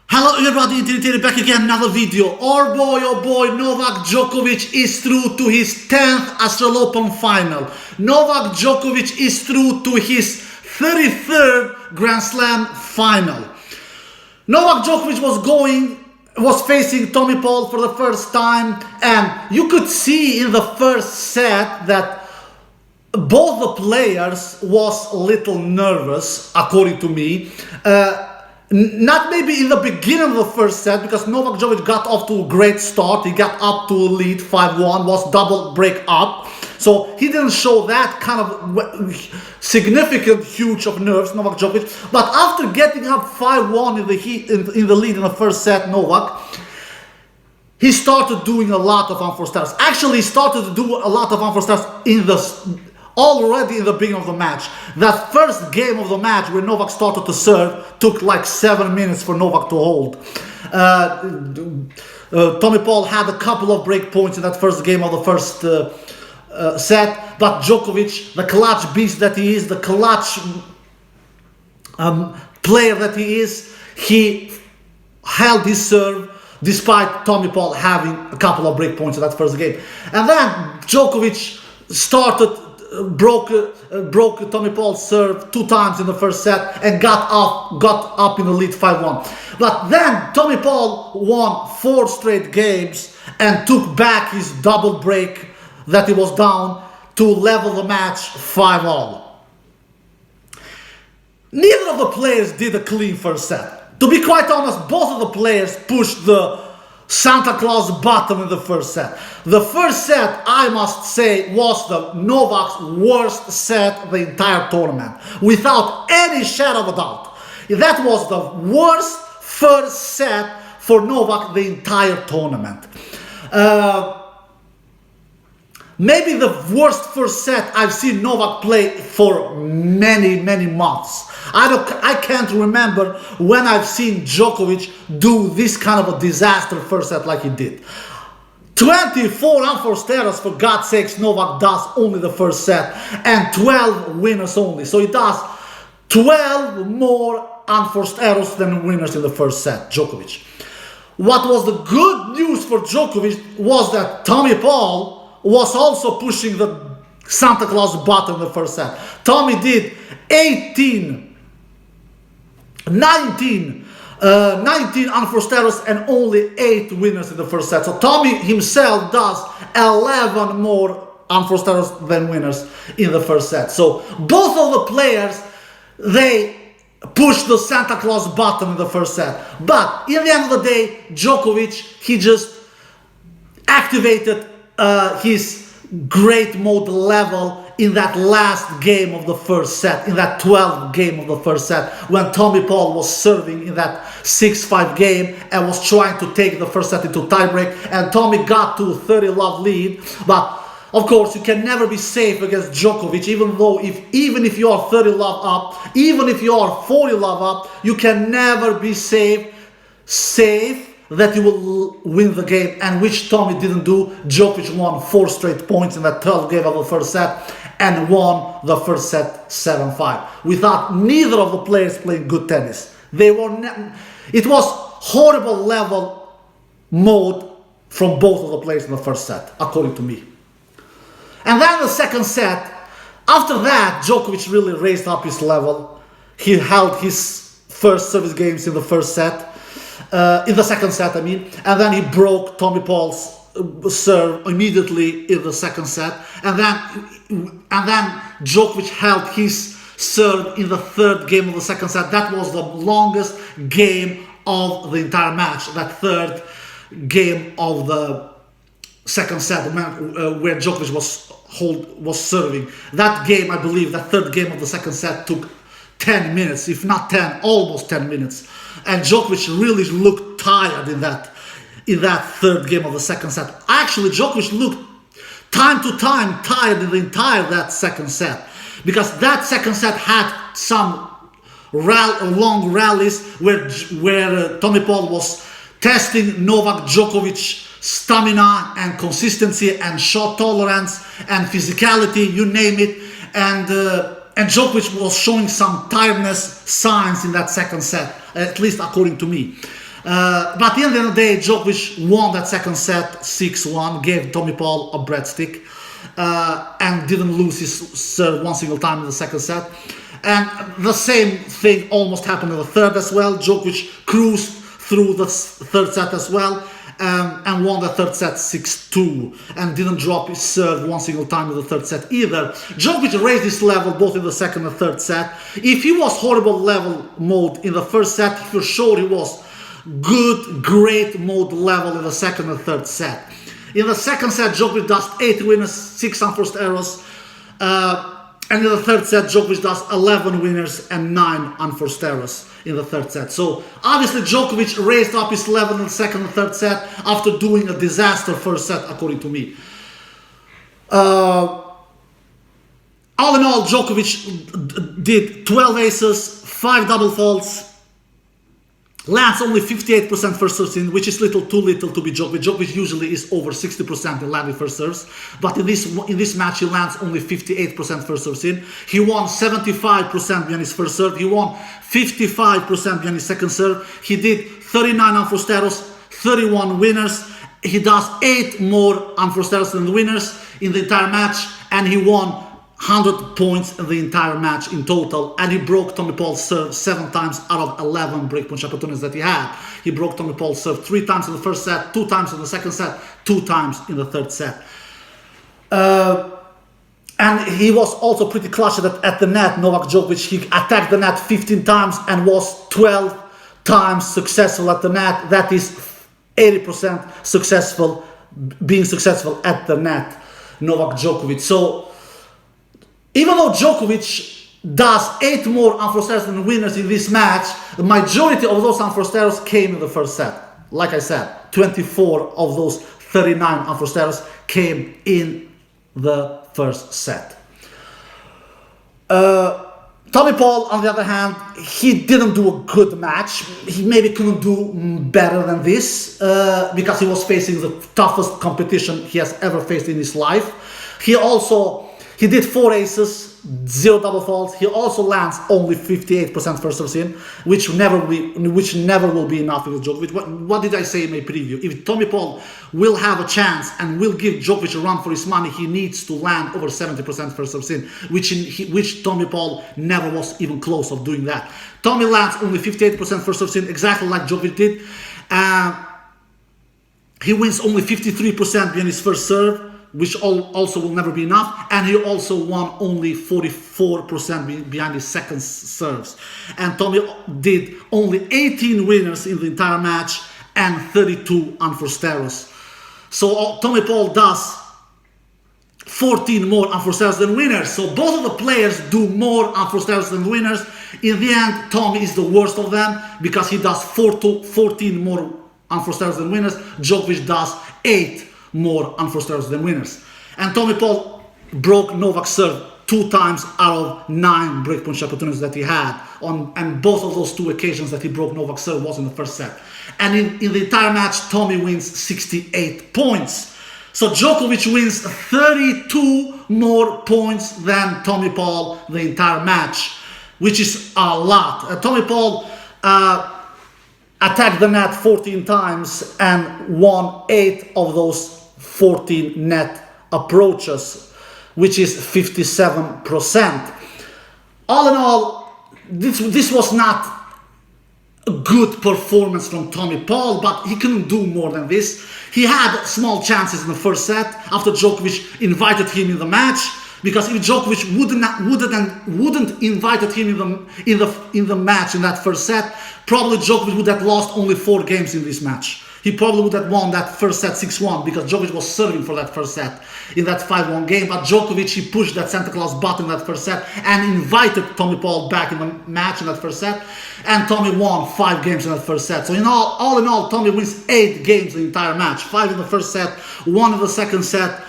Hello everybody, Internet back again, another video. Oh boy, Novak Djokovic is through to his 10th Australian Open final. Novak Djokovic is through to his 33rd Grand Slam final. Novak Djokovic was facing Tommy Paul for the first time, and you could see in the first set that both the players was a little nervous, according to me. Not maybe in the beginning of the first set, because Novak Djokovic got off to a great start. He got up to a lead 5-1, was double break up. So he didn't show that kind of significant huge of nerves, Novak Djokovic. But after getting up 5-1 in the lead in the first set, Novak, he started doing a lot of unforced errors. Actually, he started to do a lot of unforced errors already in the beginning of the match. That first game of the match where Novak started to serve took like 7 minutes for Novak to hold. Tommy Paul had a couple of break points in that first game of the first set, but Djokovic, the clutch beast that he is, the clutch player that he is, he held his serve despite Tommy Paul having a couple of break points in that first game. And then Djokovic broke Tommy Paul's serve 2 times in the first set and got up in the lead 5-1. But then Tommy Paul won 4 straight games and took back his double break that he was down to level the match 5-all. Neither of the players did a clean first set. To be quite honest, both of the players pushed the Santa Claus button in the first set. The first set, I must say, was Novak's worst set the entire tournament, without any shadow of a doubt. That was the worst first set for Novak the entire tournament. Maybe the worst first set I've seen Novak play for many months. I can't remember when I've seen Djokovic do this kind of a disaster first set like he did. 24 unforced errors, for God's sakes, Novak does only the first set, and 12 winners only. So he does 12 more unforced errors than winners in the first set, Djokovic. What was the good news for Djokovic was that Tommy Paul was also pushing the Santa Claus button in the first set. Tommy did 19 unforced errors and only 8 winners in the first set. So Tommy himself does 11 more unforced errors than winners in the first set. So both of the players, they pushed the Santa Claus button in the first set. But in the end of the day, Djokovic, he just activated his great mode level in that last game of the first set, in that 12th game of the first set, when Tommy Paul was serving in that 6-5 game and was trying to take the first set into tiebreak, and Tommy got to a 30-love lead. But of course, you can never be safe against Djokovic, even if you are 30-love up, even if you are 40-love up, you can never be safe that you will win the game, and which Tommy didn't do. Djokovic won 4 straight points in that 12th game of the first set and won the first set 7-5 without neither of the players playing good tennis. It was horrible level mode from both of the players in the first set, according to me. And then the second set, after that, Djokovic really raised up his level. He held his first service games in the first set. In the second set, I mean, and then he broke Tommy Paul's serve immediately in the second set, and then Djokovic held his serve in the third game of the second set. That was the longest game of the entire match. That third game of the second set, where Djokovic was serving. That game, I believe, that third game of the second set took 10 minutes, if not 10, almost 10 minutes. And Djokovic really looked tired in that third game of the second set. Actually, Djokovic looked time to time tired in the entire that second set, because that second set had some long rallies where Tommy Paul was testing Novak Djokovic's stamina and consistency and shot tolerance and physicality, you name it. And and Djokovic was showing some tiredness signs in that second set, at least according to me. But at the end of the day, Djokovic won that second set 6-1, gave Tommy Paul a breadstick, and didn't lose his serve one single time in the second set. And the same thing almost happened in the third as well. Djokovic cruised through the third set as well, and won the third set 6-2, and didn't drop his serve one single time in the third set either. Djokovic raised his level both in the second and third set. If he was horrible level mode in the first set, for sure he was good, great mode level in the second and third set. In the second set, Djokovic does 8 winners, 6 unforced errors. And in the third set, Djokovic does 11 winners and 9 unforced errors in the third set. So obviously Djokovic raised up his level in the second and third set after doing a disaster first set, according to me. All in all, Djokovic did 12 aces, 5 double faults, lands only 58% first serves in, which is too little to be Djokovic. Djokovic usually is over 60% in landing first serves, but in this match he lands only 58% first serves in. He won 75% behind his first serve. He won 55% behind his second serve. He did 39 unforced errors, 31 winners. He does 8 more unforced errors than the winners in the entire match, and he won 100 points in the entire match in total, and he broke Tommy Paul's serve 7 times out of 11 breakpoint opportunities that he had. He broke Tommy Paul's serve 3 times in the first set, 2 times in the second set, 2 times in the third set. And he was also pretty clutch at the net, Novak Djokovic. He attacked the net 15 times and was 12 times successful at the net. That is 80% successful, being successful at the net, Novak Djokovic. So even though Djokovic does 8 more unforced errors than winners in this match, the majority of those unforced errors came in the first set. Like I said, 24 of those 39 unforced errors came in the first set. Tommy Paul, on the other hand, he didn't do a good match. He maybe couldn't do better than this because he was facing the toughest competition he has ever faced in his life. He did 4 aces, 0 double faults. He also lands only 58% first serves in, which never will be enough with Djokovic. What did I say in my preview? If Tommy Paul will have a chance and will give Djokovic a run for his money, he needs to land over 70% first serves in, which Tommy Paul never was even close of doing that. Tommy lands only 58% first serves in, exactly like Djokovic did. He wins only 53% behind his first serve, which also will never be enough, and he also won only 44% behind his second serves. And Tommy did only 18 winners in the entire match and 32 unforced errors. So Tommy Paul does 14 more unforced errors than winners. So both of the players do more unforced errors than winners. In the end, Tommy is the worst of them because he does 14 more unforced errors than winners. Djokovic does 8 more unforced errors than winners. And Tommy Paul broke Novak's serve 2 times out of 9 breakpoint opportunities that he had and both of those 2 occasions that he broke Novak's serve was in the first set. And in the entire match, Tommy wins 68 points. So Djokovic wins 32 more points than Tommy Paul the entire match, which is a lot. Tommy Paul attacked the net 14 times and won 8 of those 14 net approaches, which is 57%. All in all, this was not a good performance from Tommy Paul, but he couldn't do more than this. He had small chances in the first set after Djokovic invited him in the match, because if Djokovic wouldn't invited him in the match in that first set, probably Djokovic would have lost only 4 games in this match. He probably would have won that first set 6-1 because Djokovic was serving for that first set in that 5-1 game. But Djokovic, he pushed that Santa Claus button in that first set and invited Tommy Paul back in the match in that first set. And Tommy won 5 games in that first set. So all in all, Tommy wins 8 games in the entire match. 5 in the first set, 1 in the second set,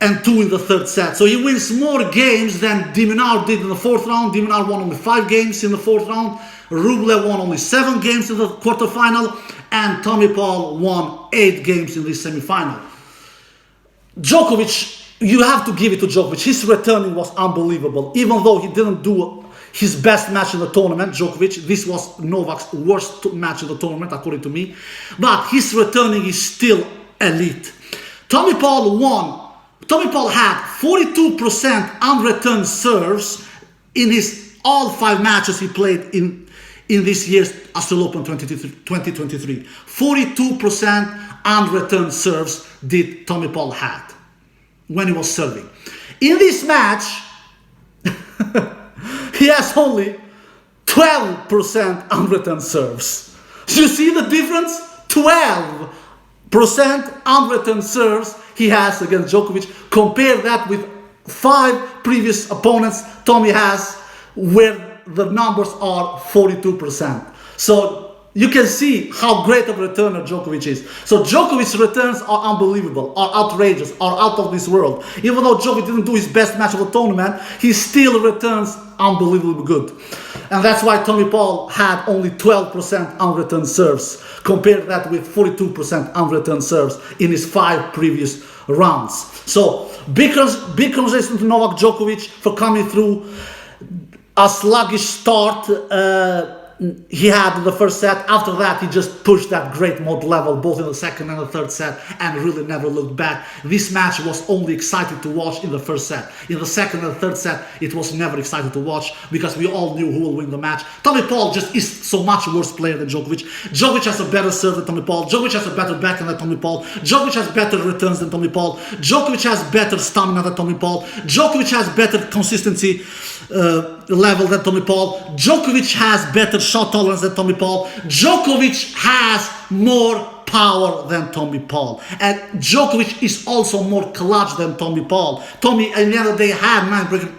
and 2 in the third set. So he wins more games than de Minaur did in the 4th round. De Minaur won only 5 games in the 4th round. Rublev won only 7 games in the quarterfinal. And Tommy Paul won 8 games in this semifinal. Djokovic you have to give it to Djokovic. His returning was unbelievable. Even though he didn't do his best match in the tournament, Djokovic, this was Novak's worst match in the tournament, according to me. But his returning is still elite. Tommy Paul won. Tommy Paul had 42% unreturned serves in his all 5 matches he played in this year's Australian Open 2023. 42% unreturned serves did Tommy Paul had when he was serving. In this match, he has only 12% unreturned serves. You see the difference? 12% unreturned serves he has against Djokovic. Compare that with 5 previous opponents Tommy has, where the numbers are 42%. So you can see how great of a returner Djokovic is. So Djokovic's returns are unbelievable, are outrageous, are out of this world. Even though Djokovic didn't do his best match of the tournament, he still returns unbelievably good. And that's why Tommy Paul had only 12% unreturned serves. Compare that with 42% unreturned serves in his 5 previous rounds. So big congratulations to Novak Djokovic for coming through. A sluggish start he had in the first set. After that, he just pushed that great mode level both in the second and the third set and really never looked back. This match was only exciting to watch in the first set. In the second and the third set, it was never exciting to watch because we all knew who will win the match. Tommy Paul just is so much worse player than Djokovic. Djokovic has a better serve than Tommy Paul. Djokovic has a better backhand than Tommy Paul. Djokovic has better returns than Tommy Paul. Djokovic has better stamina than Tommy Paul. Djokovic has better consistency level than Tommy Paul. Djokovic has better shot tolerance than Tommy Paul. Djokovic has more power than Tommy Paul. And Djokovic is also more clutch than Tommy Paul. Tommy, at the end of the day, had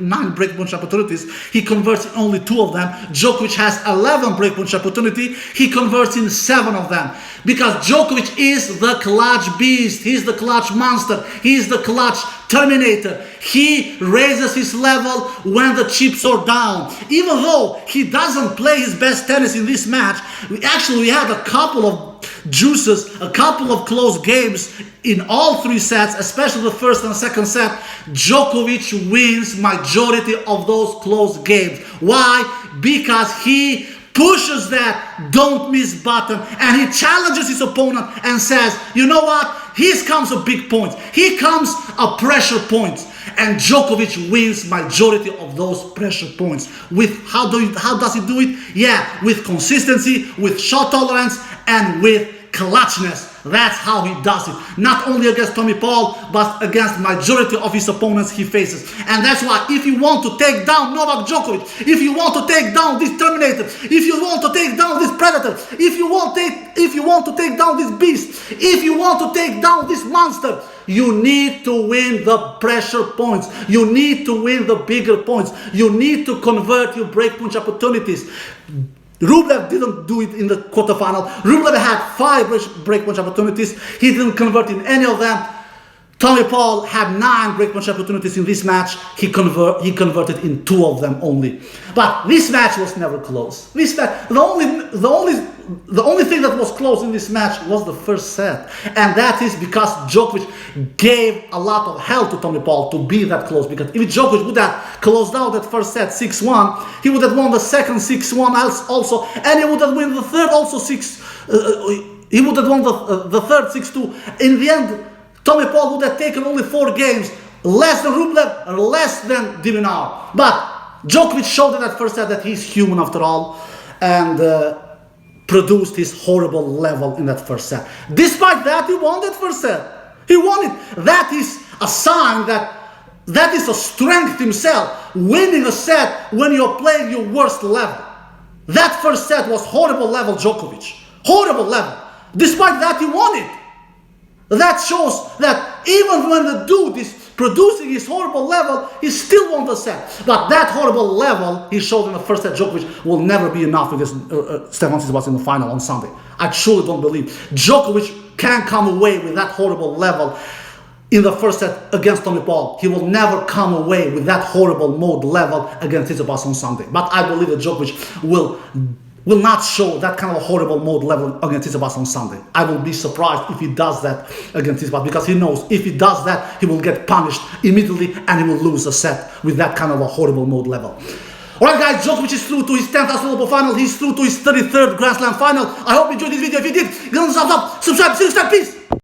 9 break-point opportunities. He converts in only 2 of them. Djokovic has 11 break-point opportunity. He converts in 7 of them. Because Djokovic is the clutch beast. He's the clutch monster. He's the clutch terminator. He raises his level when the chips are down. Even though he doesn't play his best tennis in this match, we had a couple of juices, a couple of close games in all 3 sets, especially the first and second set. Djokovic wins majority of those close games. Why? Because he pushes that don't miss button and he challenges his opponent and says, you know what? Here comes a big point. Here comes a pressure point. And Djokovic wins majority of those pressure points. With how does he do it? Yeah, with consistency, with shot tolerance, and with clutchness. That's how he does it. Not only against Tommy Paul, but against majority of his opponents he faces. And that's why if you want to take down Novak Djokovic, if you want to take down this Terminator, if you want to take down this Predator, if you want to take down this beast, if you want to take down this monster, you need to win the pressure points. You need to win the bigger points. You need to convert your breakpoint opportunities. Rublev didn't do it in the quarterfinal. Rublev had 5 breakpoint opportunities. He didn't convert in any of them. Tommy Paul had 9 breakpoint opportunities in this match. He converted in 2 of them only. But this match was never close. This match, the only thing that was close in this match was the first set. And that is because Djokovic gave a lot of hell to Tommy Paul to be that close. Because if Djokovic would have closed out that first set 6-1, he would have won the second 6-1 also, and he would have won the third also 6. He would have won the third 6-2. In the end, Tommy Paul would have taken only 4 games, less than Rublev, less than Divinar. But Djokovic showed in that first set that he's human after all, and produced his horrible level in that first set. Despite that, he won that first set. He won it. That is a sign that is a strength himself, winning a set when you're playing your worst level. That first set was horrible level Djokovic. Horrible level. Despite that, he won it. That shows that even when the dude is producing his horrible level, he still won the set. But that horrible level he showed in the first set, Djokovic, will never be enough against Stefan Tsitsipas in the final on Sunday. I truly don't believe Djokovic can come away with that horrible level in the first set against Tommy Paul. He will never come away with that horrible mode level against Tsitsipas on Sunday. But I believe that Djokovic will will not show that kind of a horrible mode level against Tsitsipas on Sunday. I will be surprised if he does that against Tsitsipas, because he knows if he does that, he will get punished immediately and he will lose a set with that kind of a horrible mode level. Alright guys, Djokovic is through to his 10th Australian Open final. He's through to his 33rd Grand Slam final. I hope you enjoyed this video. If you did, give it a thumbs up, subscribe, see you next time, peace!